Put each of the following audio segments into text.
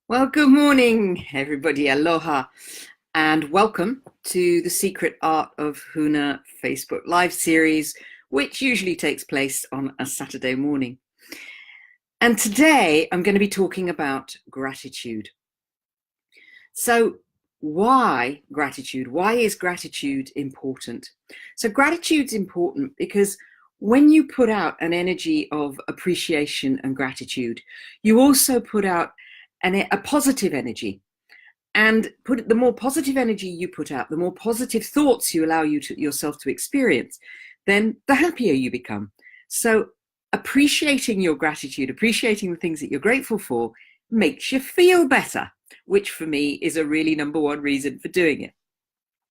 Well, good morning, everybody. Aloha, and welcome to the Secret Art of Huna Facebook Live series, which usually takes place on a Saturday morning. And today I'm going to be talking about gratitude. So, why gratitude? Why is gratitude important? So, gratitude's important because when you put out an energy of appreciation and gratitude, you also put out a positive energy. And the more positive energy you put out, the more positive thoughts you allow yourself to experience, then the happier you become. So appreciating your gratitude, appreciating the things that you're grateful for, makes you feel better, which for me is a really number one reason for doing it.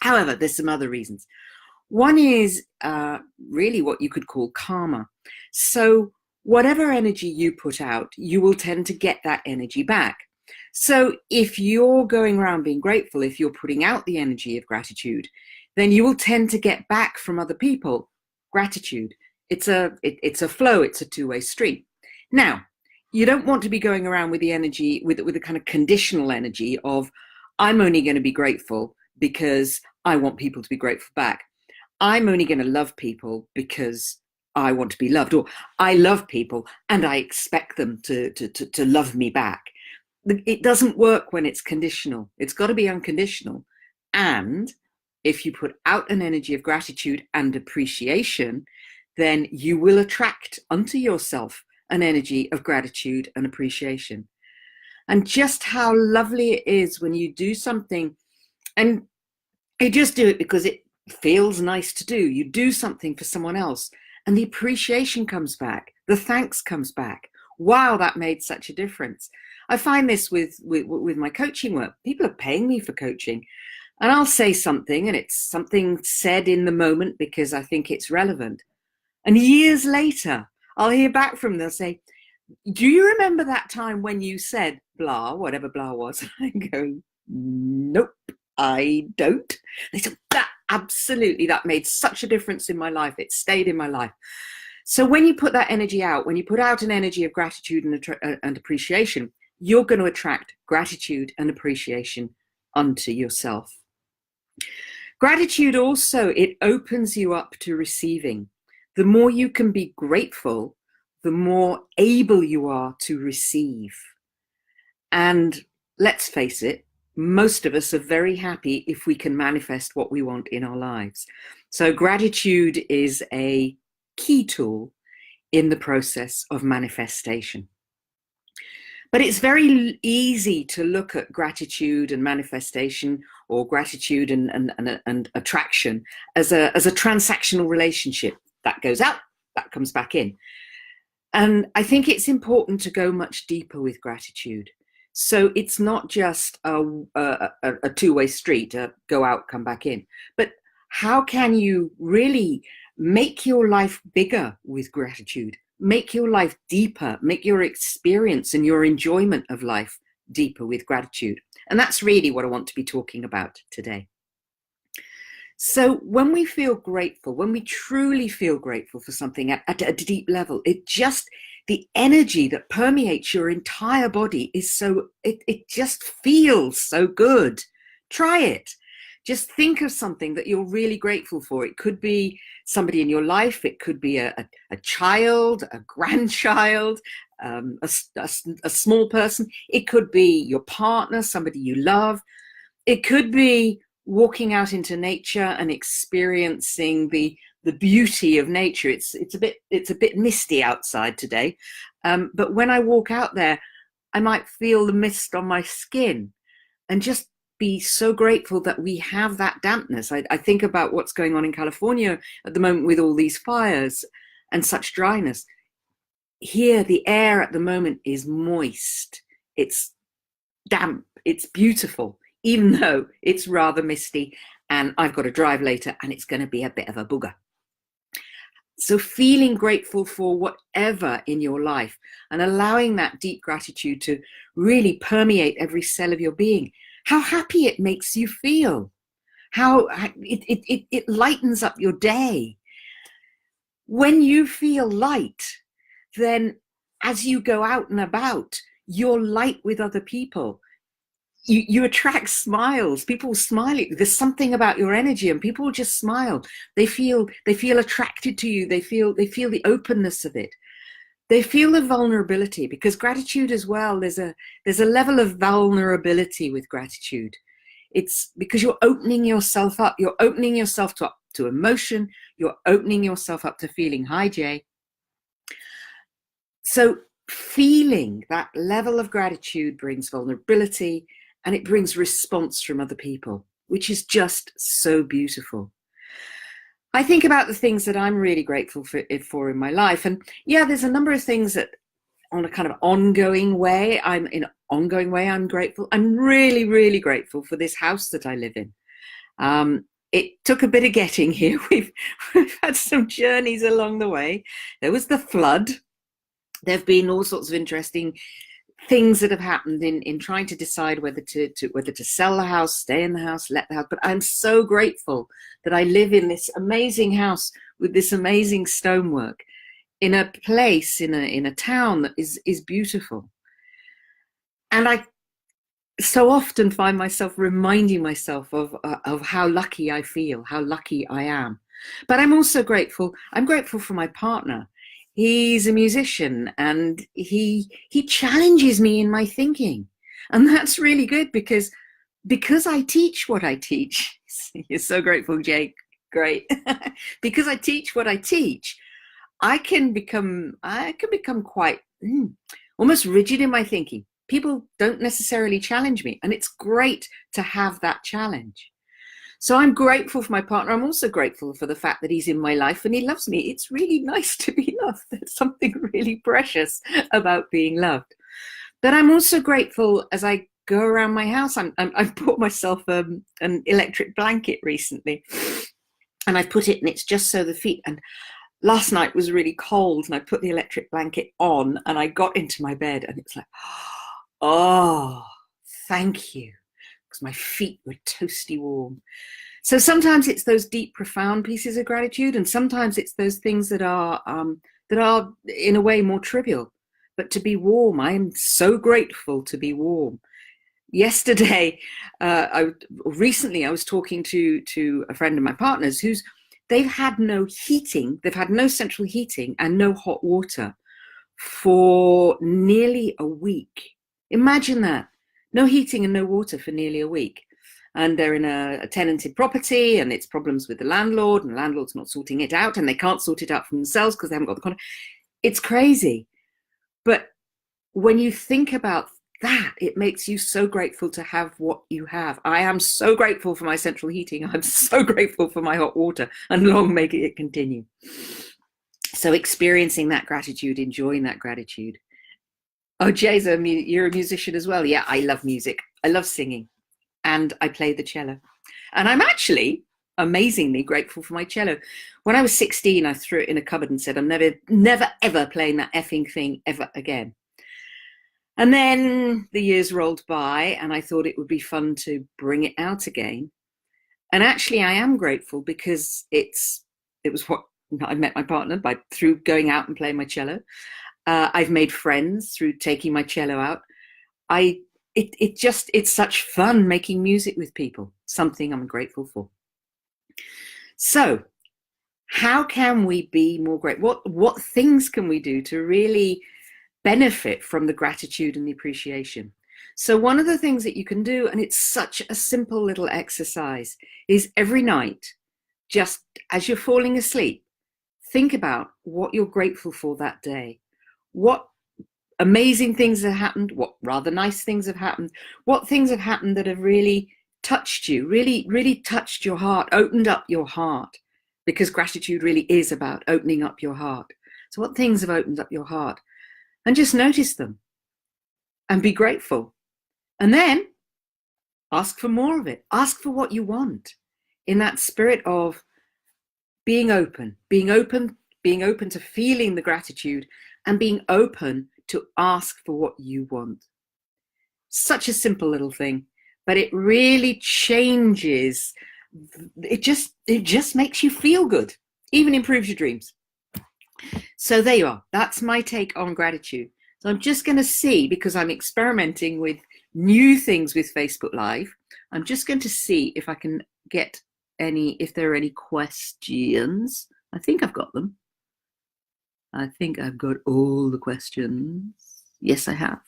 However, there's some other reasons. One is really what you could call karma. So whatever energy you put out, you will tend to get that energy back. So if you're going around being grateful, if you're putting out the energy of gratitude, then you will tend to get back from other people gratitude. It's a flow, it's a two-way street. Now, you don't want to be going around with the energy, with the kind of conditional energy of, I'm only going to be grateful because I want people to be grateful back. I'm only going to love people because I want to be loved, or I love people and I expect them to love me back. It doesn't work when it's conditional. It's got to be unconditional. And if you put out an energy of gratitude and appreciation, then you will attract unto yourself an energy of gratitude and appreciation. And just how lovely it is when you do something and you just do it because it feels nice to do. You do something for someone else and the appreciation comes back. The thanks comes back. Wow, that made such a difference. I find this with my coaching work. People are paying me for coaching and I'll say something and it's something said in the moment because I think it's relevant. And years later, I'll hear back from them. They'll say, do you remember that time when you said blah, whatever blah was? I go, nope, I don't. They said, absolutely, that made such a difference in my life. It stayed in my life. So when you put that energy out, when you put out an energy of gratitude and appreciation, you're going to attract gratitude and appreciation unto yourself. Gratitude also, it opens you up to receiving. The more you can be grateful, the more able you are to receive. And let's face it, most of us are very happy if we can manifest what we want in our lives. So gratitude is a key tool in the process of manifestation. But it's very easy to look at gratitude and manifestation, or gratitude and attraction as a transactional relationship. That goes out, that comes back in. And I think it's important to go much deeper with gratitude. So it's not just a two-way street, go out, come back in. But how can you really make your life bigger with gratitude? Make your life deeper, make your experience and your enjoyment of life deeper with gratitude. And that's really what I want to be talking about today. So when we feel grateful, when we truly feel grateful for something at a deep level, the energy that permeates your entire body is it just feels so good. Try it. Just think of something that you're really grateful for. It could be somebody in your life. It could be a child, a grandchild, a small person. It could be your partner, somebody you love. It could be walking out into nature and experiencing the beauty of nature. It's a bit misty outside today, but when I walk out there, I might feel the mist on my skin and just be so grateful that we have that dampness. I think about what's going on in California at the moment with all these fires and such dryness. Here, the air at the moment is moist. It's damp. It's beautiful, even though it's rather misty and I've got to drive later and it's going to be a bit of a booger. So feeling grateful for whatever in your life and allowing that deep gratitude to really permeate every cell of your being. How happy it makes you feel. How it lightens up your day. When you feel light, then as you go out and about, you're light with other people. You attract smiles. People smile at you. There's something about your energy, and people just smile. They feel attracted to you. They feel the openness of it. They feel the vulnerability, because gratitude as well, there's a level of vulnerability with gratitude. It's because you're opening yourself up. You're opening yourself to emotion. You're opening yourself up to feeling. Hi, Jay. So feeling that level of gratitude brings vulnerability, and it brings response from other people, which is just so beautiful. I think about the things that I'm really grateful for in my life. And yeah, there's a number of things that on a kind of ongoing way, I'm grateful. I'm really, really grateful for this house that I live in. It took a bit of getting here. We've had some journeys along the way. There was the flood. There have been all sorts of interesting things that have happened in trying to decide whether to sell the house, stay in the house, let the house. But I'm so grateful that I live in this amazing house with this amazing stonework in a place, in a town that is beautiful. And I so often find myself reminding myself of how lucky I feel, how lucky I am. But I'm also grateful. I'm grateful for my partner. He's a musician, and he challenges me in my thinking. And that's really good because I teach what I teach. You're so grateful, Jake. Great. Because I teach what I teach, I can become quite almost rigid in my thinking. People don't necessarily challenge me, and it's great to have that challenge. So I'm grateful for my partner. I'm also grateful for the fact that he's in my life and he loves me. It's really nice to be loved. There's something really precious about being loved. But I'm also grateful as I go around my house. I've bought myself an electric blanket recently, and I put it, and it's just so the feet. And last night was really cold, and I put the electric blanket on, and I got into my bed, and it was like, oh, thank you. Because my feet were toasty warm. So sometimes it's those deep, profound pieces of gratitude, and sometimes it's those things that are in a way more trivial. But to be warm, I am so grateful to be warm. Yesterday, recently, I was talking to a friend of my partner's they've had no heating, they've had no central heating and no hot water for nearly a week. Imagine that. No heating and no water for nearly a week. And they're in a tenanted property, and it's problems with the landlord, and the landlord's not sorting it out, and they can't sort it out for themselves because they haven't got the contract. It's crazy. But when you think about that, it makes you so grateful to have what you have. I am so grateful for my central heating. I'm so grateful for my hot water, and long may it continue. So experiencing that gratitude, enjoying that gratitude. Oh, Jason, you're a musician as well. Yeah, I love music. I love singing, and I play the cello. And I'm actually amazingly grateful for my cello. When I was 16, I threw it in a cupboard and said, I'm never, ever playing that effing thing ever again. And then the years rolled by, and I thought it would be fun to bring it out again. And actually, I am grateful because it was what I met my partner through going out and playing my cello. I've made friends through taking my cello out. It's such fun making music with people, something I'm grateful for. So how can we be more grateful? What things can we do to really benefit from the gratitude and the appreciation? So one of the things that you can do, and it's such a simple little exercise, is every night, just as you're falling asleep, think about what you're grateful for that day. What amazing things have happened, what rather nice things have happened, what things have happened that have really touched you, really, really touched your heart, opened up your heart, because gratitude really is about opening up your heart. So what things have opened up your heart? And just notice them and be grateful. And then ask for more of it. Ask for what you want in that spirit of being open to feeling the gratitude, and being open to ask for what you want. Such a simple little thing, but it really changes. It just makes you feel good, even improves your dreams. So there you are. That's my take on gratitude. So I'm just going to see, because I'm experimenting with new things with Facebook Live, I'm just going to see if I can get if there are any questions. I think I've got them. I think I've got all the questions. Yes, I have.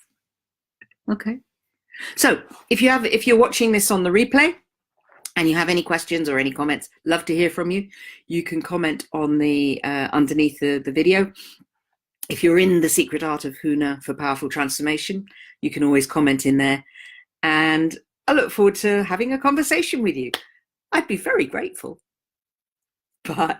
Okay. So if you're watching this on the replay and you have any questions or any comments, love to hear from you. You can comment on the underneath the video. If you're in the Secret Art of Huna for Powerful Transformation, you can always comment in there. And I look forward to having a conversation with you. I'd be very grateful. Bye.